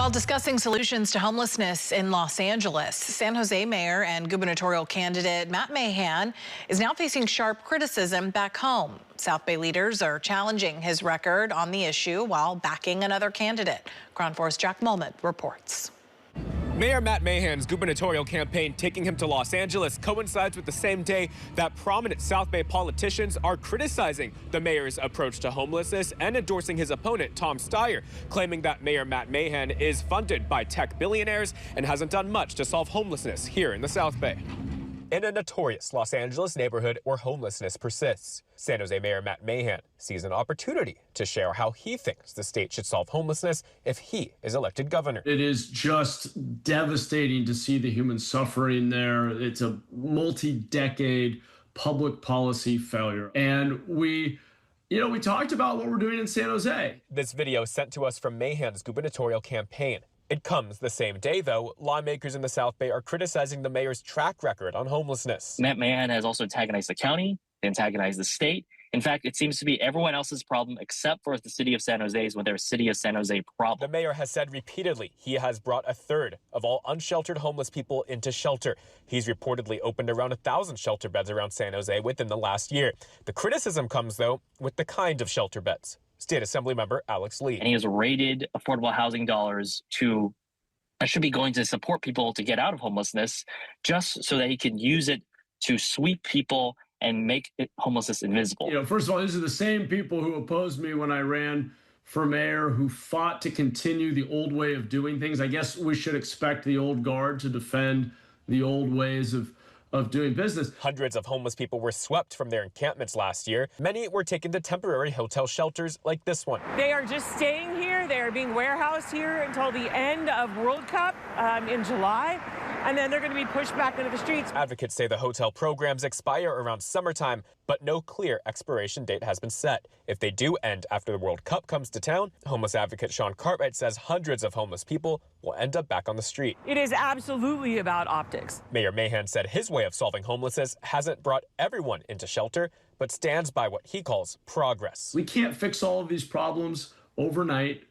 While discussing solutions to homelessness in Los Angeles, San Jose Mayor and gubernatorial candidate Mahan is now facing sharp criticism back home. South Bay leaders are challenging his record on the issue while backing another candidate. Crown 4's Jack Molmud reports. Mayor Mahan's gubernatorial campaign taking him to Los Angeles coincides with the same day that prominent South Bay politicians are criticizing the mayor's approach to homelessness and endorsing his opponent, Tom Steyer, claiming that Mayor Mahan is funded by tech billionaires and hasn't done much to solve homelessness here in the South Bay. In a notorious Los Angeles neighborhood where homelessness persists, San Jose Mayor Mahan sees an opportunity to share how he thinks the state should solve homelessness if he is elected governor. It is just devastating to see the human suffering there. It's a multi-decade public policy failure. And we talked about what we're doing in San Jose. This video sent to us from Mahan's gubernatorial campaign. It comes the same day, though, lawmakers in the South Bay are criticizing the mayor's track record on homelessness. Mahan has also antagonized the county, antagonized the state. In fact, it seems to be everyone else's problem except for the city of San Jose's when their city of San Jose problem. The mayor has said repeatedly he has brought a third of all unsheltered homeless people into shelter. He's reportedly opened around 1,000 shelter beds around San Jose within the last year. The criticism comes, though, with the kind of shelter beds. State Assembly member Alex Lee. And he has rated affordable housing dollars that should be going to support people to get out of homelessness, just so that he can use it to sweep people and make homelessness invisible. First of all, these are the same people who opposed me when I ran for mayor, who fought to continue the old way of doing things. I guess we should expect the old guard to defend the old ways of doing business. Hundreds of homeless people were swept from their encampments last year. Many were taken to temporary hotel shelters like this one. They are just staying here. They are being warehoused here until the end of World Cup in July. And then they're going to be pushed back into the streets. Advocates say the hotel programs expire around summertime, but no clear expiration date has been set. If they do end after the World Cup comes to town, homeless advocate Sean Cartwright says hundreds of homeless people will end up back on the street. It is absolutely about optics. Mayor Mahan said his way of solving homelessness hasn't brought everyone into shelter, but stands by what he calls progress. We can't fix all of these problems overnight.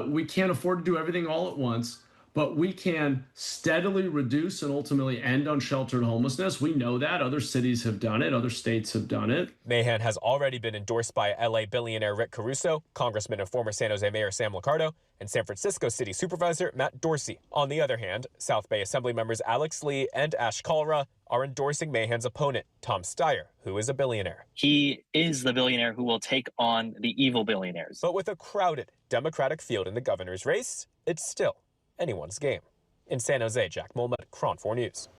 We can't afford to do everything all at once. But we can steadily reduce and ultimately end unsheltered homelessness. We know that. Other cities have done it. Other states have done it. Mahan has already been endorsed by LA billionaire Rick Caruso, Congressman and former San Jose Mayor Sam Liccardo, and San Francisco City Supervisor Matt Dorsey. On the other hand, South Bay Assembly members Alex Lee and Ash Kalra are endorsing Mahan's opponent, Tom Steyer, who is a billionaire. He is the billionaire who will take on the evil billionaires. But with a crowded Democratic field in the governor's race, it's still anyone's game. In San Jose, Jack Molmud, Crown 4 News.